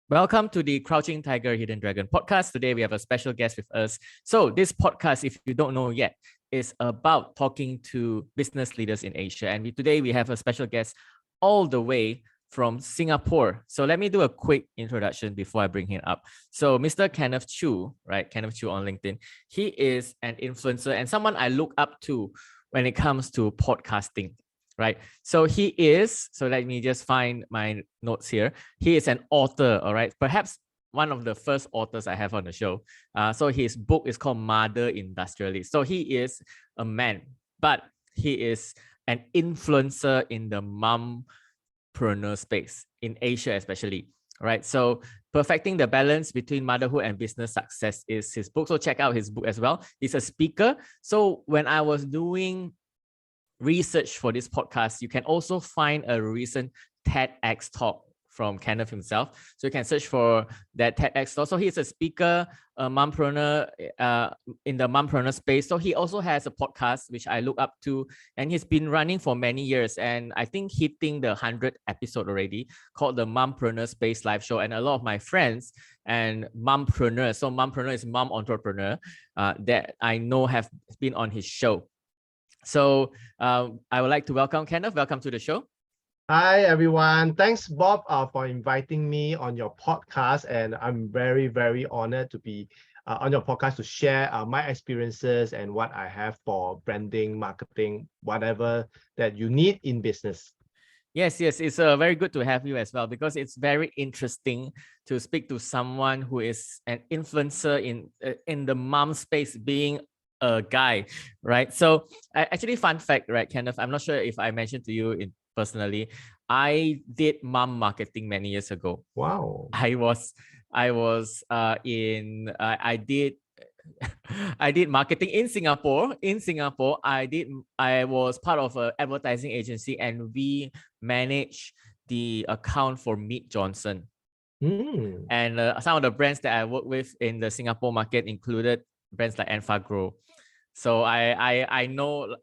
Welcome to the Crouching Tiger, Hidden Dragon podcast. Today we have a special guest with us. So this podcast, if you don't know yet, is about talking to business leaders in Asia. And today we have a special guest all the way from Singapore. So let me do a quick introduction before I bring him up. So Mr. Kenneth Choo, right? Kenneth Choo on LinkedIn. He is an influencer and someone I look up to when it comes to podcasting. Right. So he is, so let me just find my notes here. He is an author, all right. Perhaps one of the first authors I have on the show. So his book is called Mother Industrialist. So he is a man, but he is an influencer in the mompreneur space in Asia, especially. Right. So perfecting the balance between motherhood and business success is his book. So check out his book as well. He's a speaker. So when I was doing research for this podcast, you can also find a recent TEDx talk from Kenneth himself. So you can search for that TEDx talk. So he's a speaker, a mompreneur in the mompreneur space. So he also has a podcast, which I look up to, and he's been running for many years. And I think hitting the 100th episode already, called the Mompreneur Space Live Show. And a lot of my friends and mompreneurs, so mompreneur is mom entrepreneur, that I know have been on his show. So I would like to welcome Kenneth. Welcome to the show. Hi, everyone. Thanks, Bob, for inviting me on your podcast. And I'm very, very honored to be on your podcast to share my experiences and what I have for branding, marketing, whatever that you need in business. Yes, it's very good to have you as well, because it's very interesting to speak to someone who is an influencer in the mom space, being a guy, right? So actually, fun fact, right, Kenneth, I'm not sure if I mentioned to you personally, I did mom marketing many years ago. Wow. I did marketing in Singapore. I was part of an advertising agency, and we managed the account for Mead Johnson. And some of the brands that I worked with in the Singapore market included brands like Enfagrow. So I know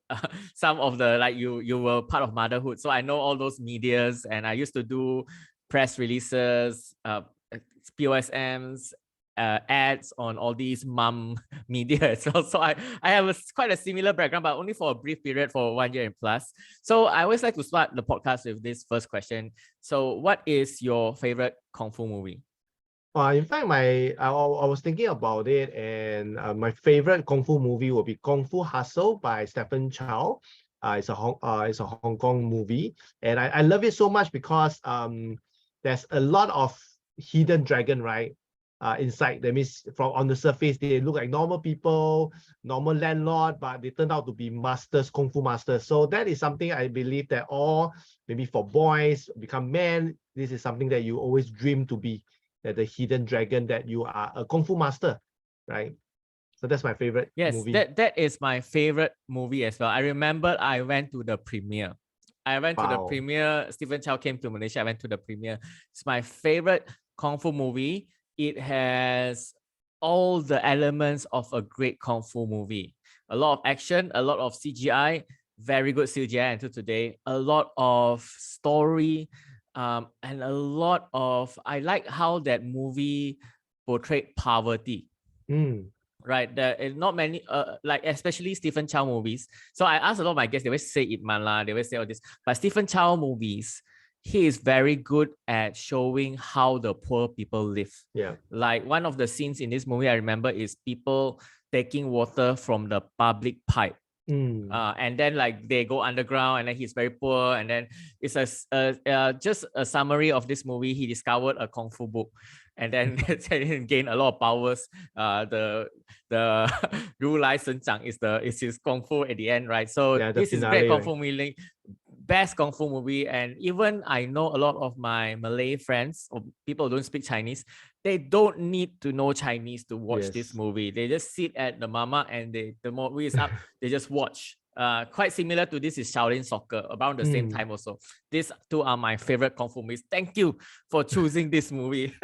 some of the, like, you were part of motherhood, so I know all those medias, and I used to do press releases, POSMs, ads on all these mom media as well. So I have quite a similar background, but only for a brief period, for 1 year and plus. So I always like to start the podcast with this first question. So what is your favorite Kung Fu movie? In fact, I was thinking about it, and my favorite Kung Fu movie will be Kung Fu Hustle by Stephen Chow. It's a Hong Kong movie, and I love it so much because there's a lot of hidden dragon, right? Inside. That means from on the surface, they look like normal people, normal landlord, but they turn out to be masters, Kung Fu masters. So that is something I believe that all, maybe for boys, become men, this is something that you always dream to be. That the hidden dragon, that you are a Kung Fu master, right? So that's my favorite movie. Yes, that is my favorite movie as well. I remember I went to the premiere. To the premiere. Stephen Chow came to Malaysia. I went to the premiere. It's my favorite Kung Fu movie. It has all the elements of a great Kung Fu movie. A lot of action, a lot of CGI, very good CGI until today. A lot of story. And a lot of, I like how that movie portrayed poverty. Right, there is not many, like especially Stephen Chow movies. So I asked a lot of my guests, they always say Ip Man lah, they always say all this, but Stephen Chow movies, he is very good at showing how the poor people live. Yeah. Like one of the scenes in this movie I remember is people taking water from the public pipe. And then like they go underground, and then he's very poor, and then it's just a summary of this movie. He discovered a Kung Fu book, and then gained a lot of powers. The Ru Lai Sen Zhang is his Kung Fu at the end, right? So yeah, this is great Kung Fu movie, best Kung Fu movie. And even I know a lot of my Malay friends or people who don't speak Chinese, they don't need to know Chinese to watch this movie. They just sit at the mama, and the movie is up, they just watch. Quite similar to this is Shaolin Soccer, around the same time also. These two are my favorite Kung Fu movies. Thank you for choosing this movie.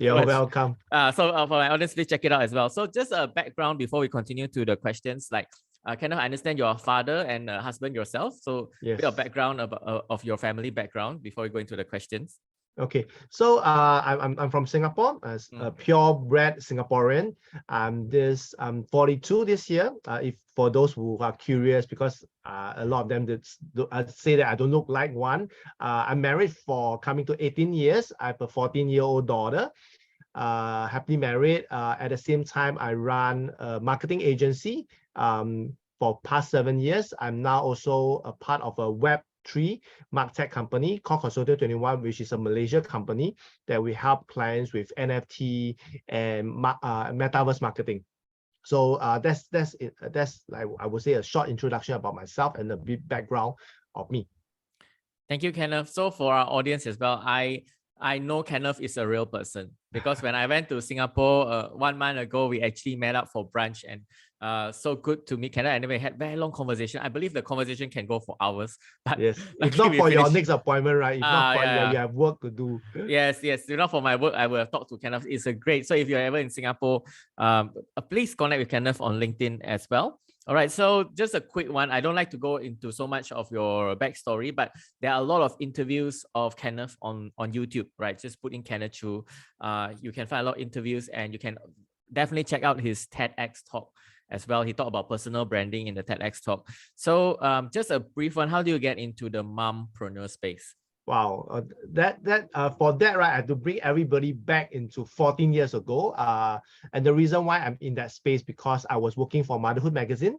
You're welcome. So for my audience, please check it out as well. So just a background before we continue to the questions. Like, Kenneth, I understand you're a father and a husband yourself. So a bit of background of your family background before we go into the questions. Okay, so I'm from Singapore, as a purebred Singaporean. I'm 42 this year. If for those who are curious, because a lot of them say that I don't look like one. I'm married for coming to 18 years. I have a 14-year-old daughter. Happily married. At the same time, I run a marketing agency. For past 7 years, I'm now also a part of a Web3 martech company called Consultancy, which is a Malaysia company that we help clients with NFT and metaverse marketing. So that's like I would say a short introduction about myself and a bit background of me. Thank you, Kenneth. So for our audience as well, I know Kenneth is a real person because when I went to Singapore 1 month ago, we actually met up for brunch, and so good to meet Kenneth. And then we had very long conversation. I believe the conversation can go for hours. But yes, if not for your next appointment, right? If not for you have work to do. Yes. If not for my work, I will have talked to Kenneth. It's a great. So if you're ever in Singapore, please connect with Kenneth on LinkedIn as well. All right, so just a quick one. I don't like to go into so much of your backstory, but there are a lot of interviews of Kenneth on YouTube, right? Just put in Kenneth Choo. You can find a lot of interviews, and you can definitely check out his TEDx talk as well. He talked about personal branding in the TEDx talk. So just a brief one, how do you get into the mompreneur space? Wow, for that, right, I had to bring everybody back into 14 years ago. And the reason why I'm in that space, because I was working for Motherhood magazine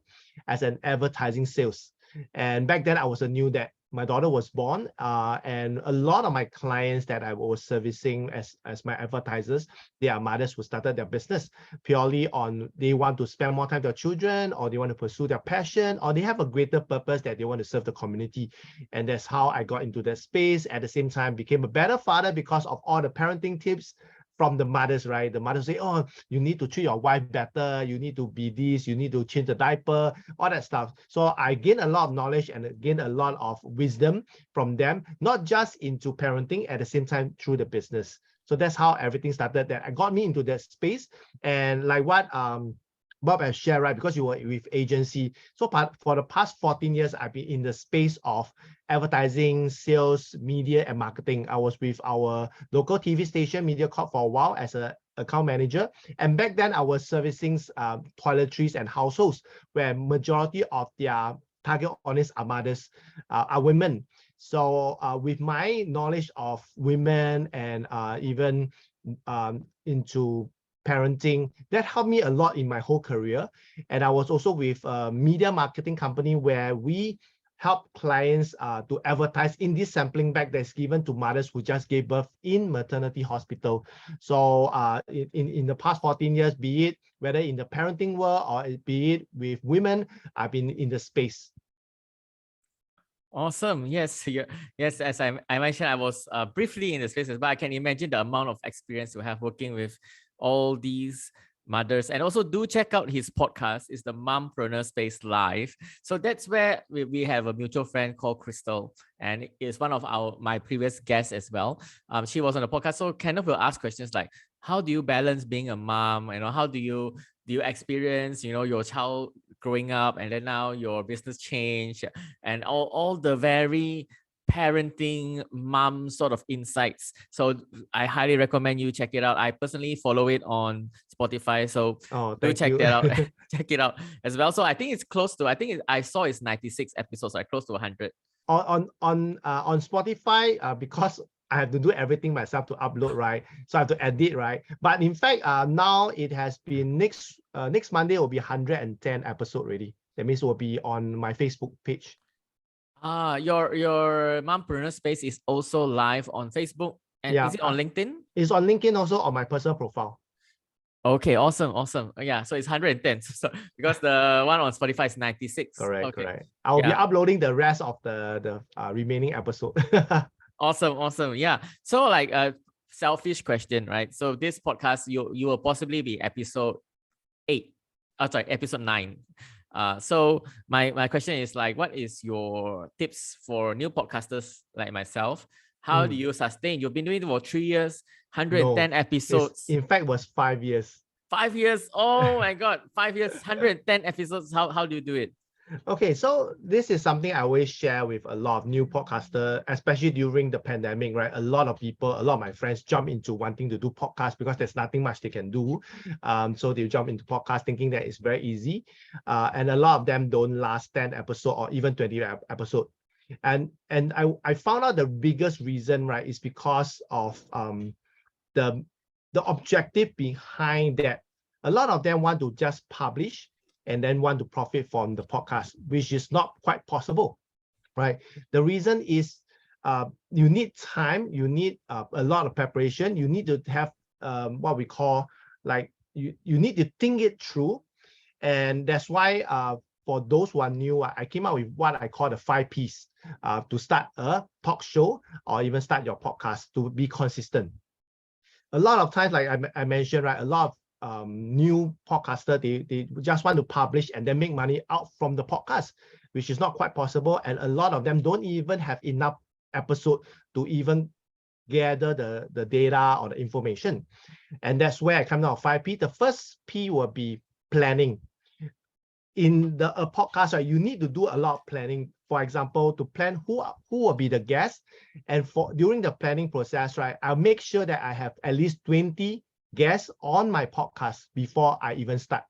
as an advertising sales. And back then I was new that my daughter was born, and a lot of my clients that I was servicing as my advertisers, they are mothers who started their business purely on they want to spend more time with their children, or they want to pursue their passion, or they have a greater purpose that they want to serve the community. And that's how I got into that space. At the same time, became a better father because of all the parenting tips from the mothers, right? The mothers say, oh, you need to treat your wife better, you need to be this, you need to change the diaper, all that stuff. So I gained a lot of knowledge and gained a lot of wisdom from them, not just into parenting, at the same time through the business. So that's how everything started. That got me into that space. And like what Bob has shared, right? Because you were with agency. So for the past 14 years, I've been in the space of advertising, sales, media, and marketing. I was with our local TV station, MediaCorp, for a while as an account manager. And back then, I was servicing toiletries and households, where majority of their target audience are mothers, are women. So with my knowledge of women and even into parenting, that helped me a lot in my whole career. And I was also with a media marketing company where we help clients to advertise in this sampling bag that's given to mothers who just gave birth in maternity hospital. So in the past 14 years, be it whether in the parenting world or be it with women, I've been in the space. Awesome. Yes. Yes. As I mentioned, I was briefly in the spaces, but I can imagine the amount of experience you have working with all these mothers. And also do check out his podcast. It's the Mompreneur Space Live. So that's where we have a mutual friend called Crystal, and it's one of my previous guests as well. She was on the podcast. So Kenneth will ask questions like, how do you balance being a mom? How do you experience, your child growing up, and then now your business change, and all the very parenting mom sort of insights. So I highly recommend you check it out. I personally follow it on Spotify, so do check that out. Check it out as well. So I think it's close to, I saw it's 96 episodes, like close to 100 on Spotify, because I have to do everything myself to upload, right? So I have to edit, right? But in fact, now it has been next Monday will be 110 episode already. That means it will be on my Facebook page. Your Mompreneur Space is also live on Facebook, and is it on LinkedIn? It's on LinkedIn, also on my personal profile. Okay, awesome. Yeah, so it's 110. So because the one on Spotify is 96. Correct. I'll be uploading the rest of the remaining episode. Awesome. Yeah. So like a selfish question, right? So this podcast, you will possibly be episode 9. So my question is like, what is your tips for new podcasters like myself? How do you sustain? You've been doing it for 3 years, 110 episodes. In fact, it was 5 years. 5 years. Oh my God, 5 years, 110 episodes. How do you do it? Okay, so this is something I always share with a lot of new podcasters, especially during the pandemic, right? A lot of people, a lot of my friends jump into wanting to do podcasts because there's nothing much they can do. So they jump into podcast thinking that it's very easy. And a lot of them don't last 10 episodes or even 20 episodes. And I found out the biggest reason, right, is because of the objective behind that. A lot of them want to just publish and then want to profit from the podcast, which is not quite possible, right? The reason is you need time, you need a lot of preparation, you need to have what we call like you need to think it through, and that's why for those who are new, I came up with what I call the 5 Ps to start a talk show or even start your podcast to be consistent. A lot of times, like I mentioned, right, a lot of new podcaster, they just want to publish and then make money out from the podcast, which is not quite possible. And a lot of them don't even have enough episode to even gather the data or the information. And that's where I come down to 5 P. The first P will be planning. In a podcast, right, you need to do a lot of planning. For example, to plan who will be the guest, and for during the planning process, right, I'll make sure that I have at least 20 guests on my podcast before I even start.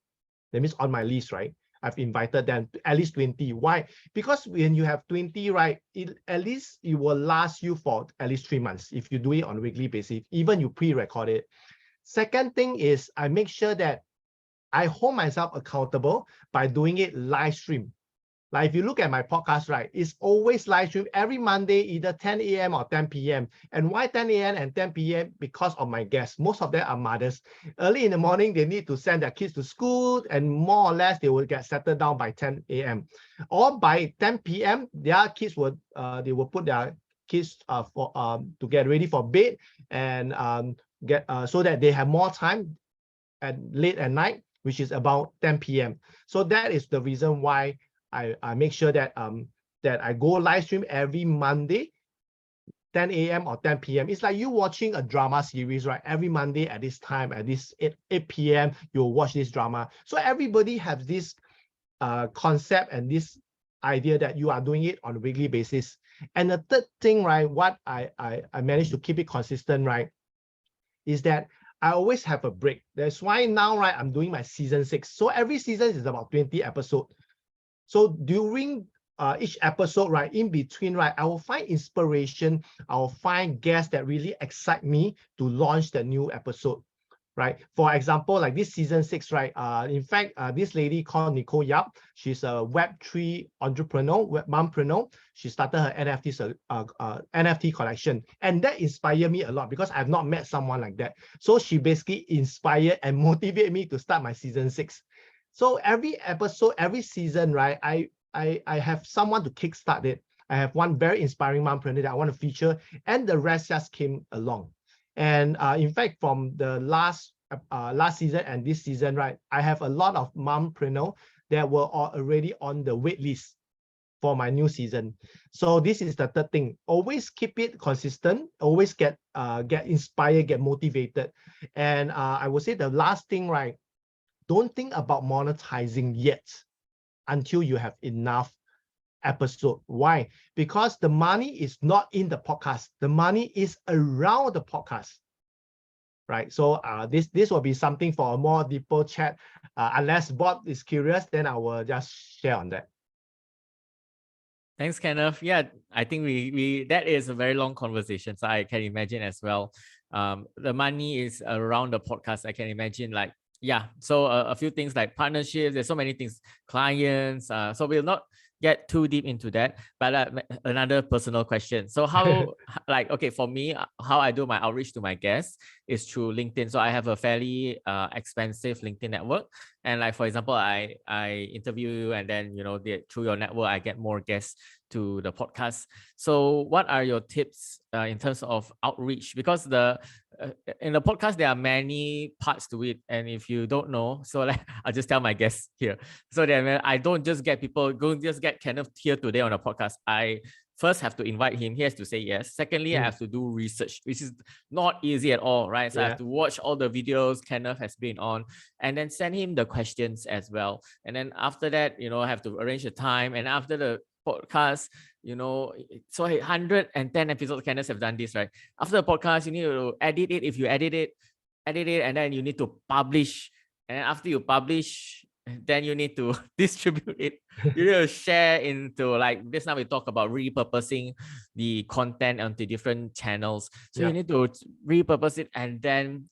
That means on my list, right? I've invited them to at least 20. Why? Because when you have 20, right, at least it will last you for at least 3 months if you do it on a weekly basis, even you pre-record it. Second thing is I make sure that I hold myself accountable by doing it live stream. Like if you look at my podcast, right, it's always live stream every Monday, either 10 a.m. or 10 p.m. And why 10 a.m. and 10 p.m.? Because of my guests. Most of them are mothers. Early in the morning, they need to send their kids to school, and more or less they will get settled down by 10 a.m. Or by 10 p.m., their kids will they will put their kids to get ready for bed and get so that they have more time late at night, which is about 10 p.m. So that is the reason why I make sure that that I go live stream every Monday, 10 a.m. or 10 p.m. It's like you watching a drama series, right? Every Monday at this time, at this 8 p.m., you'll watch this drama. So everybody has this concept and this idea that you are doing it on a weekly basis. And the third thing, right, what I managed to keep it consistent, right, is that I always have a break. That's why now, right, I'm doing my season 6. So every season is about 20 episodes. So during each episode, right, in between, right, I will find inspiration. I will find guests that really excite me to launch the new episode, right? For example, like this season 6, right? In fact, this lady called Nicole Yap, she's a Web3 entrepreneur, mompreneur. She started her NFT collection, and that inspired me a lot because I've not met someone like that. So she basically inspired and motivated me to start my season 6. So every episode, every season, right, I have someone to kickstart it. I have one very inspiring mompreneur that I want to feature, and the rest just came along. And in fact, from the last season and this season, right, I have a lot of mompreneurs that were already on the wait list for my new season. So this is the third thing. Always keep it consistent. Always get inspired, get motivated. And I would say the last thing, right, don't think about monetizing yet until you have enough episode. Why? Because the money is not in the podcast. The money is around the podcast, right? So this will be something for a more deeper chat. Unless Bob is curious, then I will just share on that. Thanks, Kenneth. Yeah, I think we that is a very long conversation, so I can imagine as well. The money is around the podcast. I can imagine, like, yeah. So a few things like partnerships. There's so many things, clients. So we'll not get too deep into that. But another personal question. So how, like, okay, for me, how I do my outreach to my guests is through LinkedIn. So I have a fairly expensive LinkedIn network. And like, for example, I interview you, and then, you know, through your network, I get more guests to the podcast. So what are your tips in terms of outreach? Because in the podcast, there are many parts to it. And if you don't know, so like, I'll just tell my guests here. So that I don't just get people, go just get Kenneth here today on the podcast. I first have to invite him. He has to say yes. Secondly, I have to do research, which is not easy at all, right? So I have to watch all the videos Kenneth has been on and then send him the questions as well. And then after that, I have to arrange a time. And after the podcast, so 110 episodes, Kenneth have done this, right? After the podcast, you need to edit it. If you edit it, and then you need to publish. And after you publish, then you need to distribute it. You need to share into, like this. Now we talk about repurposing the content onto different channels. So you need to repurpose it, and then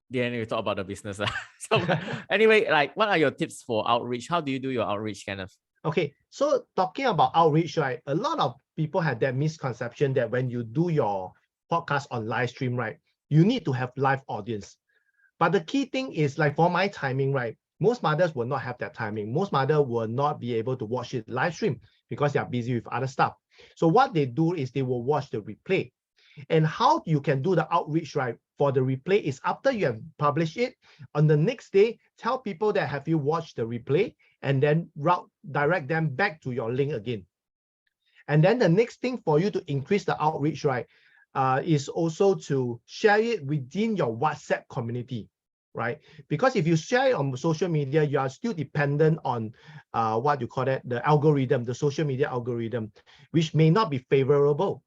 we talk about the business. So anyway, like, what are your tips for outreach? How do you do your outreach, Kenneth? Okay, so talking about outreach, right? A lot of people have that misconception that when you do your podcast on live stream, right, you need to have live audience. But the key thing is, like, for my timing, right, most mothers will not have that timing. Most mothers will not be able to watch it live stream because they are busy with other stuff. So what they do is they will watch the replay. And how you can do the outreach, right, for the replay is after you have published it, on the next day, tell people that have you watched the replay, and then direct them back to your link again. And then the next thing for you to increase the outreach, right, is also to share it within your WhatsApp community, right? Because if you share it on social media, you are still dependent on what you call that, the algorithm, the social media algorithm, which may not be favorable.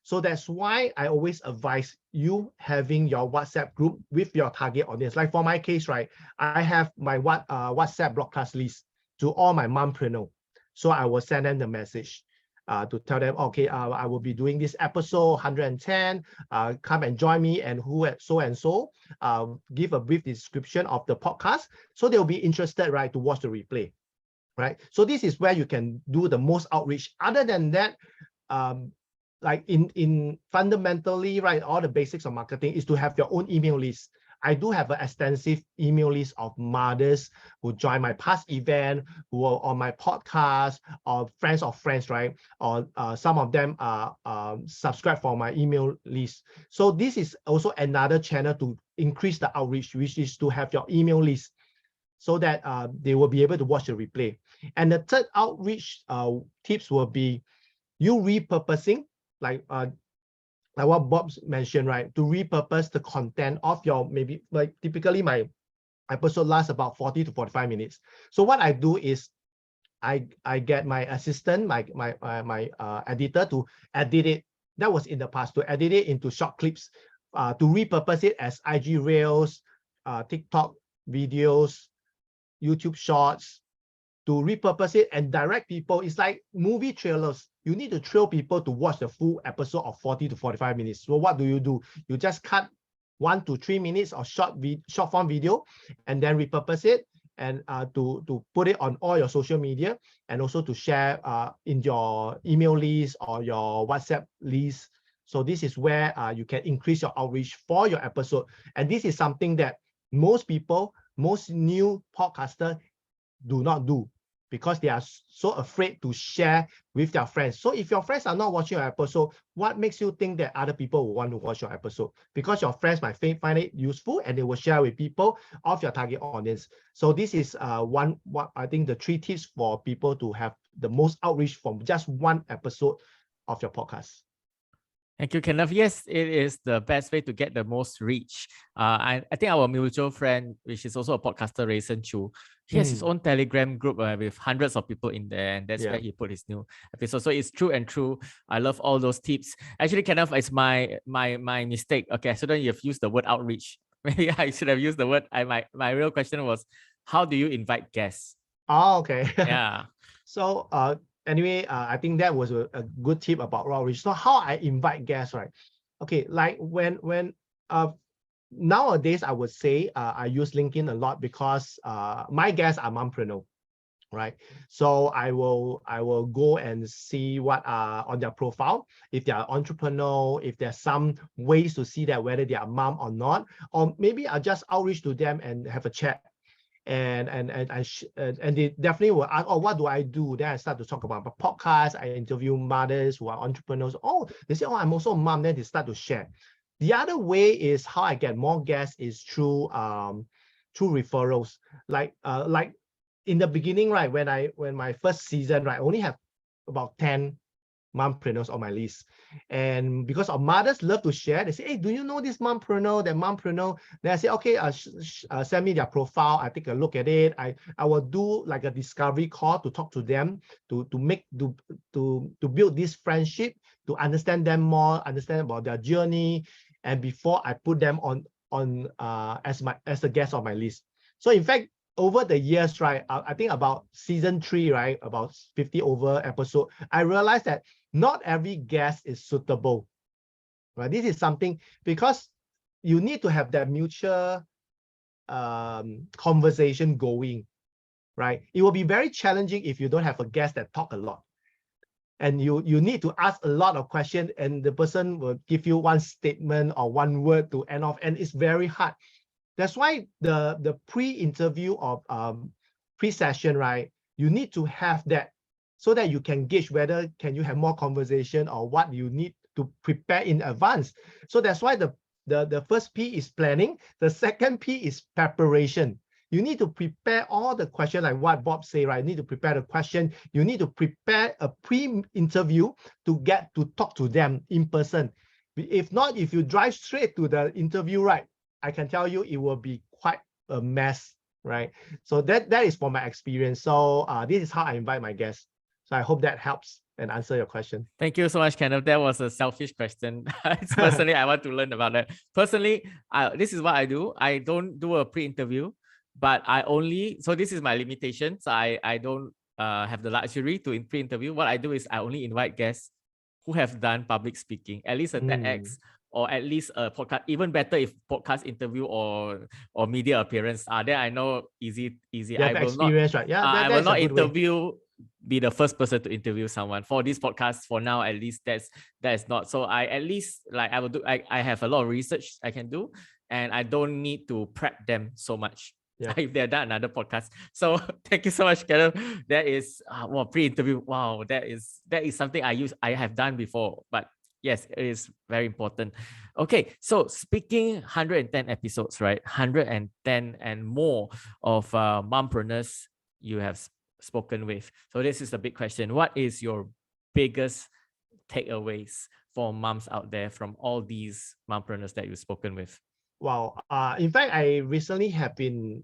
So that's why I always advise you having your WhatsApp group with your target audience. Like for my case, right, I have my WhatsApp broadcast list to all my mompreneurs. So I will send them the message to tell them, okay, I will be doing this episode 110. Come and join me, and who so and so. Give a brief description of the podcast, so they'll be interested, right, to watch the replay, right? So this is where you can do the most outreach. Other than that, like in fundamentally, right, all the basics of marketing is to have your own email list. I do have an extensive email list of mothers who join my past event, who are on my podcast, or friends of friends, right? Or some of them are subscribed for my email list. So this is also another channel to increase the outreach, which is to have your email list so that they will be able to watch the replay. And the third outreach tips will be you repurposing, like what Bob's mentioned, right? To repurpose the content of your, maybe like typically my episode lasts about 40 to 45 minutes. So what I do is I get my assistant, my editor to edit it. That was in the past, to edit it into short clips, to repurpose it as IG Reels, TikTok videos, YouTube Shorts, to repurpose it and direct people. It's like movie trailers. You need to trail people to watch the full episode of 40 to 45 minutes. So what do? You just cut 1 to 3 minutes of short form video, and then repurpose it, and to put it on all your social media, and also to share in your email list or your WhatsApp list. So this is where you can increase your outreach for your episode. And this is something that most people, most new podcasters do not do, because they are so afraid to share with their friends. So if your friends are not watching your episode, what makes you think that other people will want to watch your episode? Because your friends might find it useful, and they will share with people of your target audience. So this is what I think the 3 tips for people to have the most outreach from just one episode of your podcast. Thank you, Kenneth. Yes, it is the best way to get the most reach. I think our mutual friend, which is also a podcaster, Kenneth Choo, he has his own Telegram group with hundreds of people in there, and that's where he put his new episode. So it's true and true. I love all those tips. Actually, Kenneth, it's my mistake. Okay, so then you've used the word outreach. Maybe I should have used the word. My real question was, how do you invite guests? Oh, okay. Yeah. So anyway, I think that was a good tip about outreach. So how I invite guests, right? Okay, like when nowadays I would say I use LinkedIn a lot, because my guests are mompreneur, right? So I will go and see what are on their profile, if they are entrepreneur, if there's some ways to see that whether they are mom or not, or maybe I just outreach to them and have a chat. And they definitely will ask, oh, what do I do? Then I start to talk about my podcast. I interview mothers who are entrepreneurs. Oh, they say, oh, I'm also a mom. Then they start to share. The other way is how I get more guests is through referrals. Like in the beginning, right, when my first season, right, I only have about 10 mompreneurs on my list. And because our mothers love to share, they say, hey, do you know this mompreneur, that mompreneur? Then I say, okay, send me their profile. I take a look at it. I will do like a discovery call to talk to them, to build this friendship, to understand them more, understand about their journey, and before I put them on as a guest on my list. So in fact, over the years, right, I think about season 3, right, about 50 over episode, I realized that not every guest is suitable, right? This is something, because you need to have that mutual conversation going, right? It will be very challenging if you don't have a guest that talk a lot. And you need to ask a lot of questions, and the person will give you one statement or one word to end off, and it's very hard. That's why the pre-interview or pre-session, right, you need to have that so that you can gauge whether can you have more conversation or what you need to prepare in advance. So that's why the first P is planning. The second P is preparation. You need to prepare all the questions, like what Bob say, right? You need to prepare the question. You need to prepare a pre-interview to get to talk to them in person. If not, if you drive straight to the interview, right, I can tell you it will be quite a mess, right? So that is from my experience. So this is how I invite my guests. So I hope that helps and answer your question. Thank you so much, Kenneth. That was a selfish question. Personally, I want to learn about that. Personally, this is what I do. I don't do a pre-interview, but so this is my limitation. So I don't have the luxury to pre-interview. What I do is I only invite guests who have done public speaking, at least a TEDx, or at least a podcast. Even better if podcast interview or media appearance. Then I know easy. You have experience, right? Yeah, I will not interview. Be the first person to interview someone for this podcast. For now, at least that is not. So I at least I will do. I have a lot of research I can do, and I don't need to prep them so much. Yeah. If they've done another podcast. So thank you so much, Kenneth. That is pre-interview. Wow, that is something I have done before, but yes, it is very important. Okay, so speaking 110 episodes, right? 110 and more of mompreneurs you have spoken with. So this is a big question. What is your biggest takeaways for moms out there from all these mompreneurs that you've spoken with? Wow. In fact, I recently have been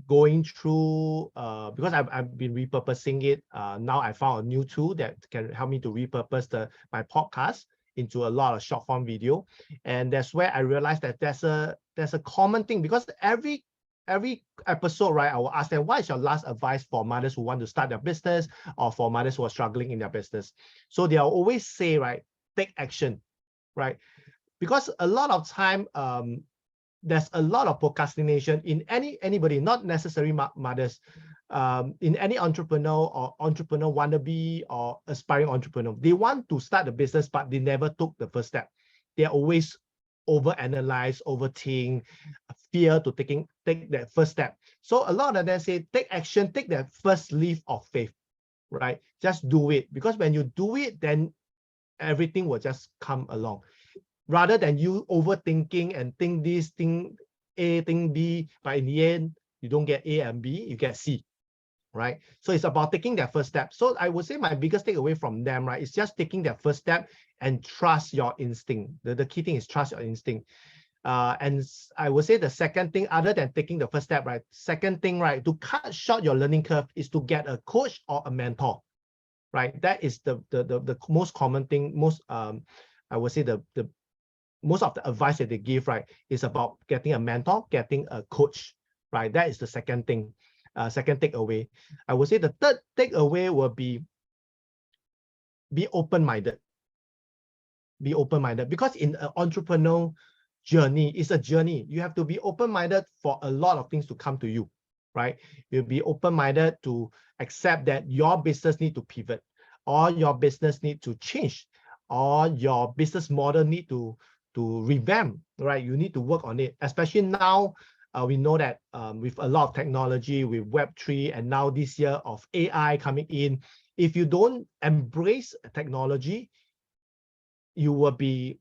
going through, because I've been repurposing it. Now I found a new tool that can help me to repurpose my podcast into a lot of short form video. And that's where I realized that there's a common thing, because every episode, right, I will ask them, what is your last advice for mothers who want to start their business, or for mothers who are struggling in their business? So they'll always say, right, take action, right? Because a lot of time, there's a lot of procrastination in anybody, not necessarily mothers, in any entrepreneur or entrepreneur wannabe or aspiring entrepreneur. They want to start a business, but they never took the first step. They're always overanalyze, overthink, fear to take that first step. So a lot of them say, take action, take that first leap of faith, right? Just do it. Because when you do it, then everything will just come along. Rather than you overthinking and think this, think A, think B, but in the end, you don't get A and B, you get C, right? So it's about taking that first step. So I would say my biggest takeaway from them, right, is just taking that first step and trust your instinct. The key thing is trust your instinct. And I would say the second thing, other than taking the first step, right, second thing, right, to cut short your learning curve is to get a coach or a mentor, right? That is the most common thing. Most I would say the most of the advice that they give, right, is about getting a mentor, getting a coach, right? That is the second thing, second takeaway. I would say the third takeaway will be open-minded. Be open-minded, because in an entrepreneurial journey, it's a journey. You have to be open-minded for a lot of things to come to you, right? You'll be open-minded to accept that your business need to pivot, or your business need to change, or your business model need to revamp, right? You need to work on it, especially now. We know that with a lot of technology, with Web3, and now this year of AI coming in, if you don't embrace technology, you will be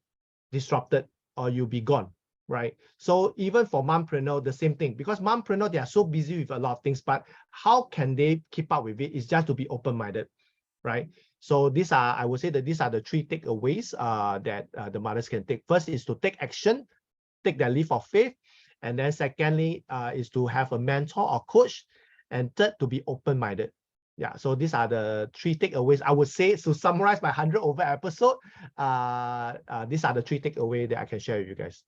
disrupted or you'll be gone, right? So even for mompreneur, the same thing, because mompreneur, they are so busy with a lot of things, but how can they keep up with it? It's just to be open-minded, right? So I would say that these are the three takeaways that the mothers can take. First is to take action, take that leap of faith. And then secondly is to have a mentor or coach. And third, to be open-minded. Yeah, so these are the three takeaways. I would say, to summarize my 100 over episode, these are the three takeaways that I can share with you guys.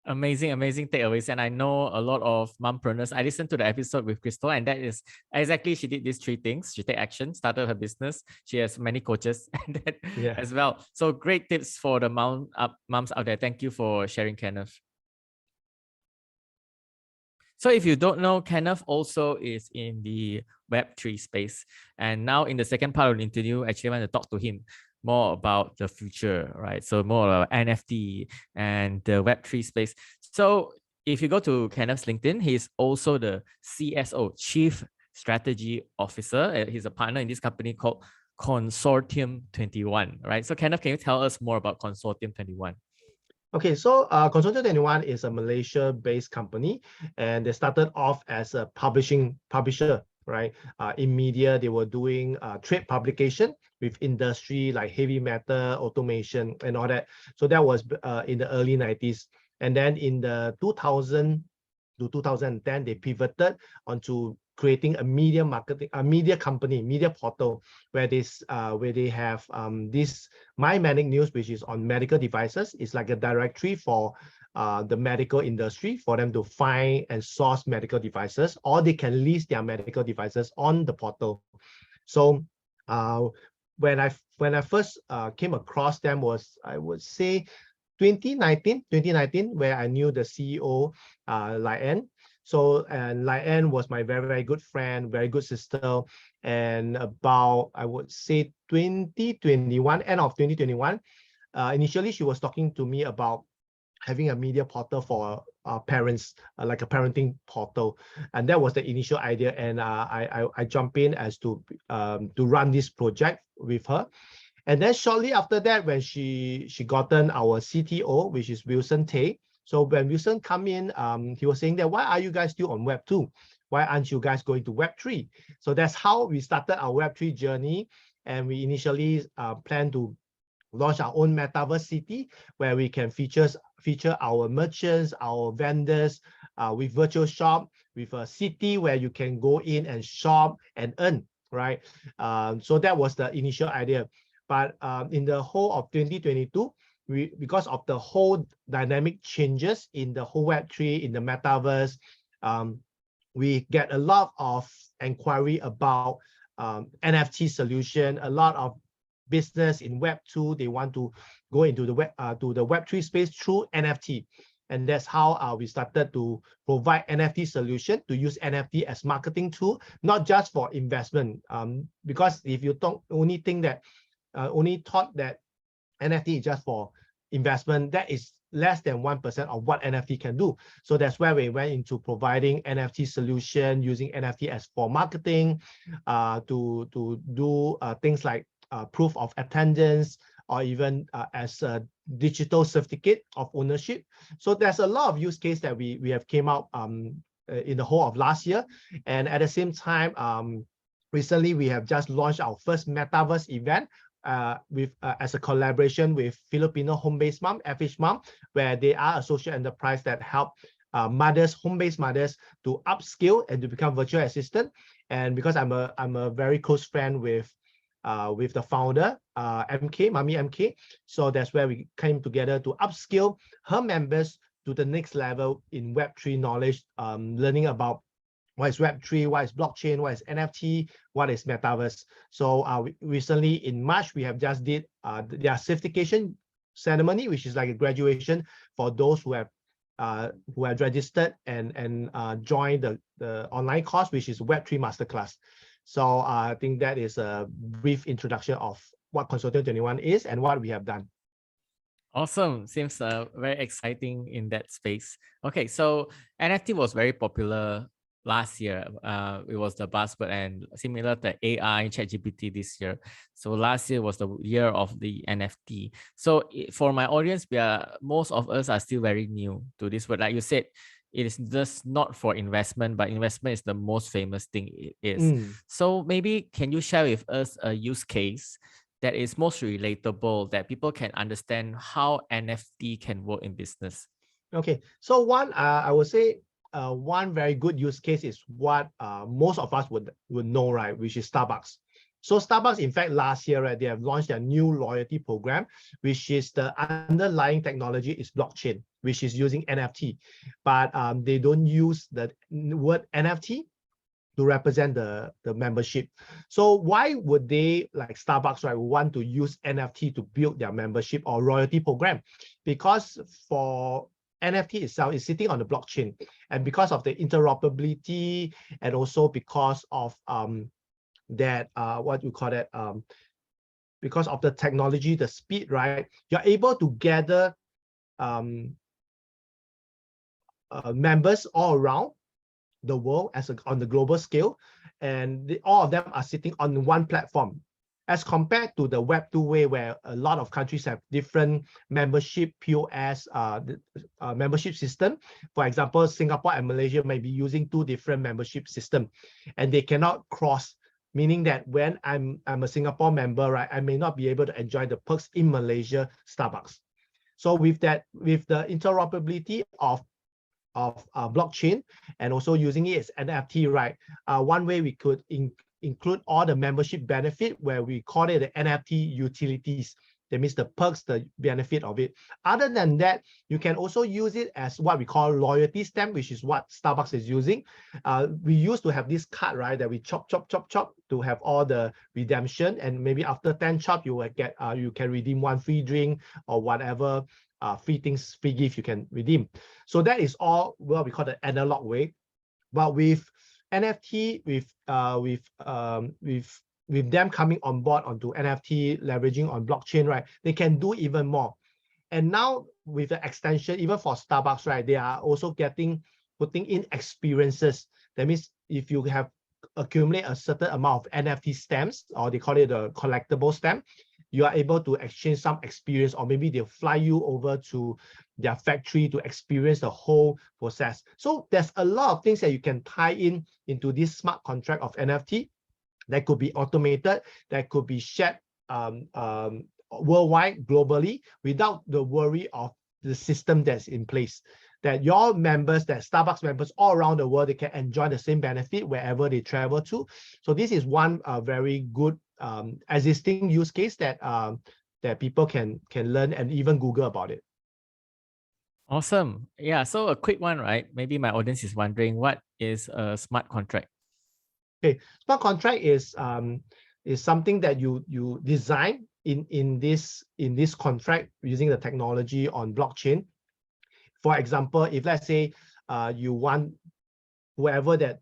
Amazing takeaways. And I know a lot of mompreneurs. I listened to the episode with Crystal, and that is exactly, she did these three things. She take action, started her business. She has many coaches and that as well. So great tips for the moms out there. Thank you for sharing, Kenneth. So if you don't know, Kenneth also is in the Web3 space. And now in the second part of the interview, actually I want to talk to him more about the future, right? So more about NFT and the Web3 space. So if you go to Kenneth's LinkedIn, he's also the CSO, Chief Strategy Officer. He's a partner in this company called Consortium 21, right? So Kenneth, can you tell us more about Consortium 21? Okay, so Consultancy 21 is a Malaysia-based company, and they started off as a publisher, right? In media, they were doing trade publication with industry like heavy metal, automation, and all that. So that was in the early 90s. And then in the 2000 to 2010, they pivoted onto creating a media company, media portal, where they have this My Medic News, which is on medical devices. It's like a directory for the medical industry, for them to find and source medical devices, or they can list their medical devices on the portal. So when I first came across them was, I would say, 2019, where I knew the CEO, Lian. So, and Lian was my very good friend, very good sister. And about, I would say, 2021, end of 2021, initially she was talking to me about having a media portal for parents, like a parenting portal, and that was the initial idea. And I jumped in as to run this project with her. And then shortly after that, when she gotten our CTO, which is Wilson Tay. So when Wilson come in, he was saying that, why are you guys still on Web 2? Why aren't you guys going to Web 3? So that's how we started our Web 3 journey. And we initially planned to launch our own metaverse city, where we can feature our merchants, our vendors, with virtual shop, with a city where you can go in and shop and earn, right? So that was the initial idea. But in the whole of 2022, because of the whole dynamic changes in the whole Web3, in the metaverse, we get a lot of inquiry about NFT solution, a lot of business in Web 2. They want to go into the Web 3 space through NFT. And that's how we started to provide NFT solution, to use NFT as marketing tool, not just for investment. Because if you don't only thought that NFT is just for investment, that is less than 1% of what NFT can do. So that's where we went into providing NFT solution, using NFT as for marketing, to do things like proof of attendance, or even as a digital certificate of ownership. So there's a lot of use case that we have came out in the whole of last year. And at the same time, recently we have just launched our first metaverse event as a collaboration with Filipino home-based mom, FH Mom, where they are a social enterprise that help home-based mothers to upskill and to become virtual assistant. And because I'm a very close friend with the founder, Mommy MK. So that's where we came together to upskill her members to the next level in Web3 knowledge, learning about what is Web3, what is blockchain, what is NFT, what is metaverse. So recently in March, we have just did their certification ceremony, which is like a graduation for those who have registered and joined the online course, which is Web3 Masterclass. So I think that is a brief introduction of what Consultancy 21 is and what we have done. Awesome. Seems very exciting in that space. Okay, so NFT was very popular last year. It was the buzzword, and similar to AI, ChatGPT this year. So last year was the year of the NFT. So for my audience, most of us are still very new to this word. Like you said, it is just not for investment, but investment is the most famous thing it is. So maybe can you share with us a use case that is most relatable, that people can understand how NFT can work in business? Okay, so one, I would say one very good use case is what most of us would know, right, which is Starbucks. So Starbucks, in fact, last year, right, they have launched their new loyalty program, which is the underlying technology is blockchain, which is using NFT, but they don't use the word NFT to represent the membership. So why would they, like Starbucks, right, want to use NFT to build their membership or loyalty program? Because for NFT itself is sitting on the blockchain, and because of the interoperability, and also because of that what you call that because of the technology, the speed, right, you're able to gather members all around the world on the global scale, and all of them are sitting on one platform, as compared to the Web2 way, where a lot of countries have different membership POS membership system. For example, Singapore and Malaysia may be using two different membership systems, and they cannot cross, meaning that when I'm a Singapore member, right, I may not be able to enjoy the perks in Malaysia Starbucks. So with that, with the interoperability of blockchain, and also using it as NFT, right? One way we could include all the membership benefit, where we call it the NFT utilities. That means the perks, the benefit of it. Other than that, you can also use it as what we call loyalty stamp, which is what Starbucks is using. We used to have this card, right, that we chop to have all the redemption, and maybe after 10 chop, you will get you can redeem one free drink or whatever free things, free gift you can redeem. So that is all what we call the analog way. But with NFT, with them coming on board onto NFT, leveraging on blockchain, right, they can do even more. And now with the extension, even for Starbucks, right, they are also putting in experiences. That means if you have accumulate a certain amount of NFT stamps, or they call it a collectible stamp, you are able to exchange some experience, or maybe they'll fly you over to their factory to experience the whole process. So there's a lot of things that you can tie into this smart contract of NFT that could be automated, that could be shared worldwide, globally, without the worry of the system that's in place. That your members, that Starbucks members all around the world, they can enjoy the same benefit wherever they travel to. So this is one very good existing use case that that people can learn and even Google about it. Awesome. Yeah. So a quick one, right? Maybe my audience is wondering, what is a smart contract? Okay, smart contract is something that you design in this contract using the technology on blockchain. For example, if let's say you want whoever that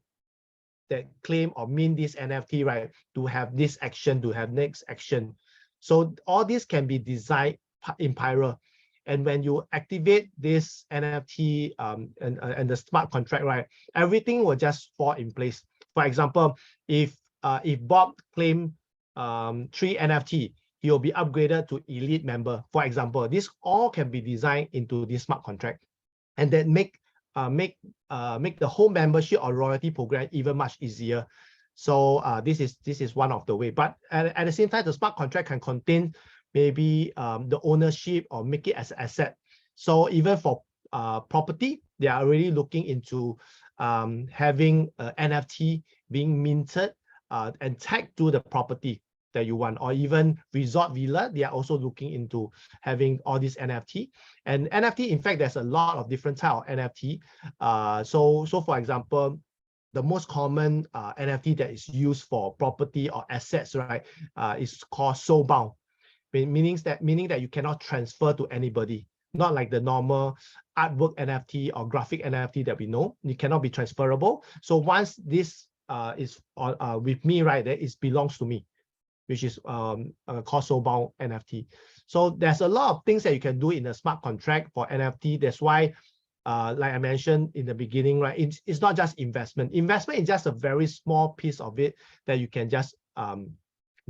claim or mint this NFT, right, to have this action, to have next action. So all this can be designed in Pyro. And when you activate this NFT and the smart contract, right, everything will just fall in place. For example, if Bob claim 3 NFT, he will be upgraded to elite member. For example, this all can be designed into this smart contract, and then make the whole membership or royalty program even much easier. So this is one of the way. But at the same time, the smart contract can contain maybe the ownership, or make it as an asset. So even for property, they are already looking into having NFT being minted and tagged to the property that you want, or even resort villa, they are also looking into having all these NFT. And NFT, in fact, there's a lot of different type of NFT. So for example, the most common NFT that is used for property or assets, right, is called soulbound, meaning that you cannot transfer to anybody. Not like the normal artwork NFT or graphic NFT that we know, it cannot be transferable. So once this is with me, right, that it belongs to me, which is called soulbound NFT. So there's a lot of things that you can do in a smart contract for NFT. That's why, like I mentioned in the beginning, right, it's not just investment. Investment is just a very small piece of it that you can just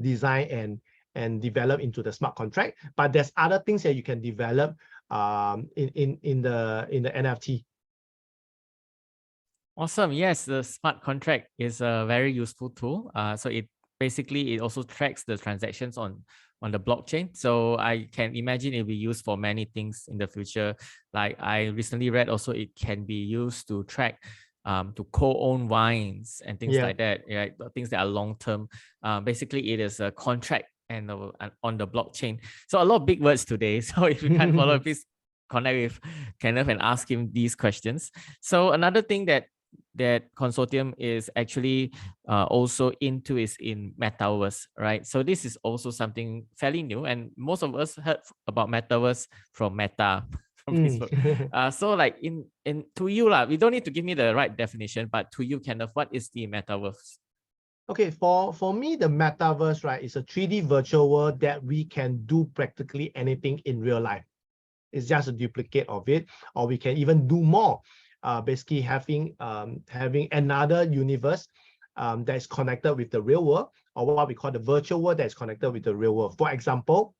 design and develop into the smart contract. But there's other things that you can develop in the NFT. Awesome. Yes, the smart contract is a very useful tool. So it basically it also tracks the transactions on the blockchain. So I can imagine it'll be used for many things in the future. Like I recently read also it can be used to track to co-own wines and things like that, right? Things that are long-term. Basically, it is a contract and on the blockchain. So a lot of big words today. So if you can't follow, please connect with Kenneth and ask him these questions. So another thing that consortium is actually also into is in metaverse, right? So this is also something fairly new, and most of us heard about metaverse from Meta from Facebook. So like in to you lah, we don't need to give me the right definition, but to you, Kenneth, what is the metaverse? Okay, for me, the metaverse, right, is a 3D virtual world that we can do practically anything in real life. It's just a duplicate of it, or we can even do more. Basically having another universe that is connected with the real world, or what we call the virtual world that is connected with the real world. For example,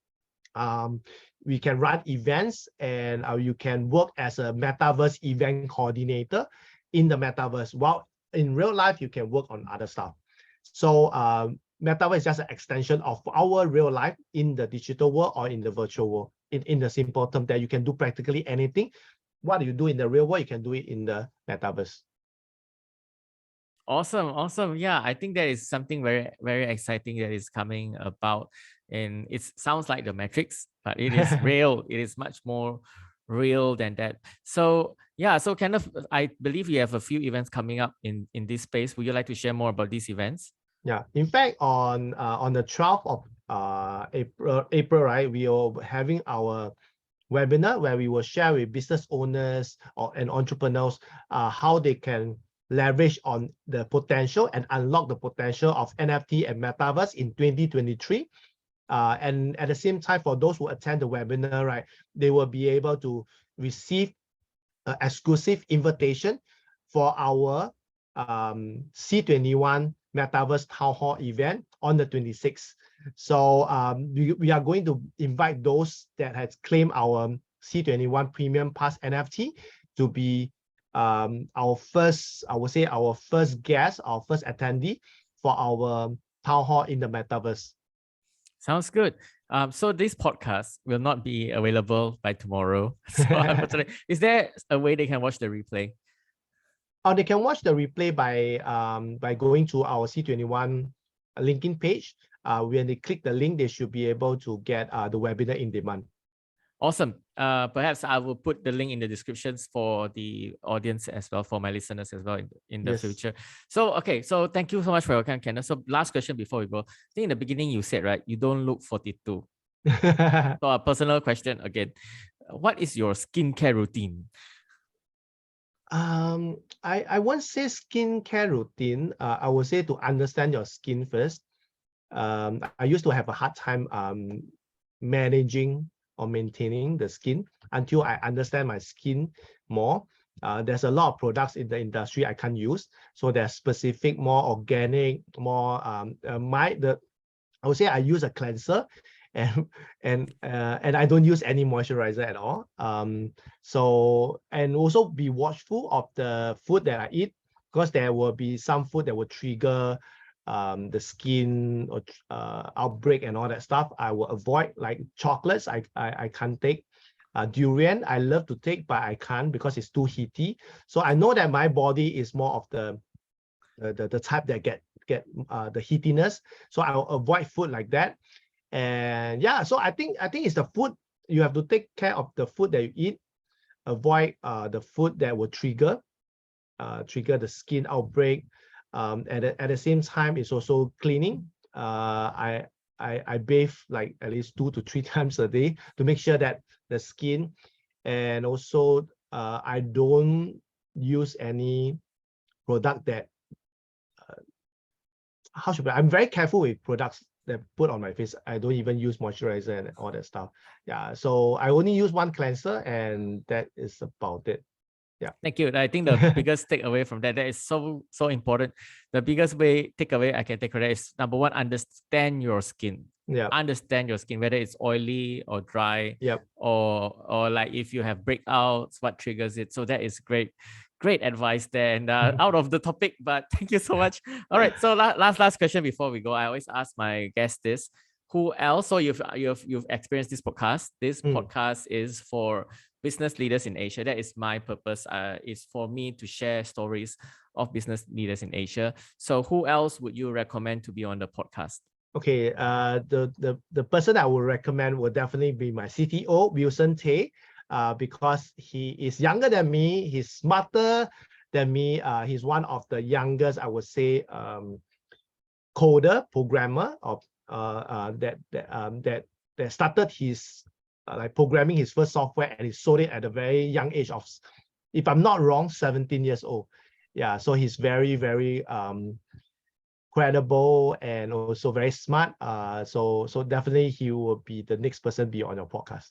we can run events, and you can work as a metaverse event coordinator in the metaverse, while in real life you can work on other stuff. So metaverse is just an extension of our real life in the digital world or in the virtual world, in the simple term that you can do practically anything. What you do in the real world, you can do it in the metaverse. Awesome. Yeah, I think that is something very, very exciting that is coming about. And it sounds like the Matrix, but it is real. It is much more real than that. So yeah, so kind of, I believe you have a few events coming up in this space. Would you like to share more about these events? Yeah, in fact, on the 12th of April, right, we are having our webinar where we will share with business owners and entrepreneurs how they can leverage on the potential and unlock the potential of NFT and metaverse in 2023. And at the same time, for those who attend the webinar, right, they will be able to receive an exclusive invitation for our C21 Metaverse Town Hall event on the 26th. So we are going to invite those that has claimed our C21 Premium Pass NFT to be our first, I would say, our first guest, our first attendee for our town hall in the metaverse. Sounds good. So this podcast will not be available by tomorrow. So unfortunately, is there a way they can watch the replay? Oh, they can watch the replay by going to our C21 LinkedIn page. When they click the link, they should be able to get the webinar in demand. Awesome. Perhaps I will put the link in the descriptions for the audience as well, for my listeners as well in the future. So, okay. So thank you so much for your time, Kenneth. So last question before we go. I think in the beginning you said, right, you don't look 42. So a personal question again. What is your skincare routine? I won't say skincare routine. I would say to understand your skin first. I used to have a hard time managing or maintaining the skin until I understand my skin more. There's a lot of products in the industry I can't use, so there's specific, more organic, more I would say I use a cleanser, and I don't use any moisturizer at all. So, and also be watchful of the food that I eat, because there will be some food that will trigger the skin or outbreak and all that stuff. I will avoid, like chocolates. I can't take. Durian I love to take, but I can't because it's too heaty. So I know that my body is more of the type that get the heatiness. So I will avoid food like that. And yeah, so I think it's the food. You have to take care of the food that you eat. Avoid the food that will trigger the skin outbreak. At the same time, it's also cleaning. I bathe like at least 2 to 3 times a day to make sure that the skin, and also I don't use any product that how should I'm very careful with products that put on my face. I don't even use moisturizer and all that stuff. Yeah, so I only use one cleanser, and that is about it. Yeah. Thank you. I think the biggest takeaway from that is so important. The biggest takeaway I can take from that is, number one, understand your skin. Yeah. Understand your skin, whether it's oily or dry. Yep. Or like if you have breakouts, what triggers it. So that is great. great advice there, and out of the topic, but thank you so much. All right, so last question before we go. I always ask my guests this: who else? So you've experienced this podcast. This podcast is for business leaders in Asia. That is my purpose. Is for me to share stories of business leaders in Asia. So who else would you recommend to be on the podcast? Okay, the person I would recommend would definitely be my CTO, Wilson Tay, because he is younger than me, he's smarter than me. He's one of the youngest, I would say, programmer of that started his like programming his first software, and he sold it at a very young age of, if I'm not wrong, 17 years old. Yeah, so he's very, very credible and also very smart. So definitely he will be the next person be on your podcast.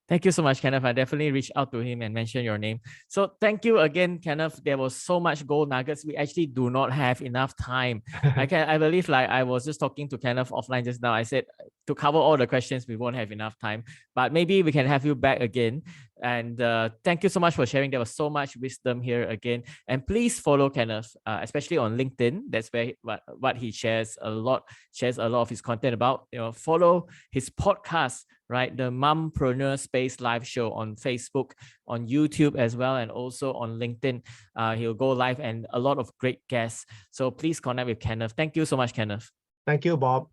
Thank you so much, Kenneth. I definitely reached out to him and mentioned your name. So thank you again, Kenneth. There was so much gold nuggets. We actually do not have enough time. I believe, like I was just talking to Kenneth offline just now. I said to cover all the questions, we won't have enough time, but maybe we can have you back again. And thank you so much for sharing. There was so much wisdom here again. And please follow Kenneth, especially on LinkedIn. That's where what he shares a lot of his content about. Follow his podcast, right? The Mompreneur Space Live Show on Facebook, on YouTube as well, and also on LinkedIn. He'll go live and a lot of great guests. So please connect with Kenneth. Thank you so much, Kenneth. Thank you, Bob.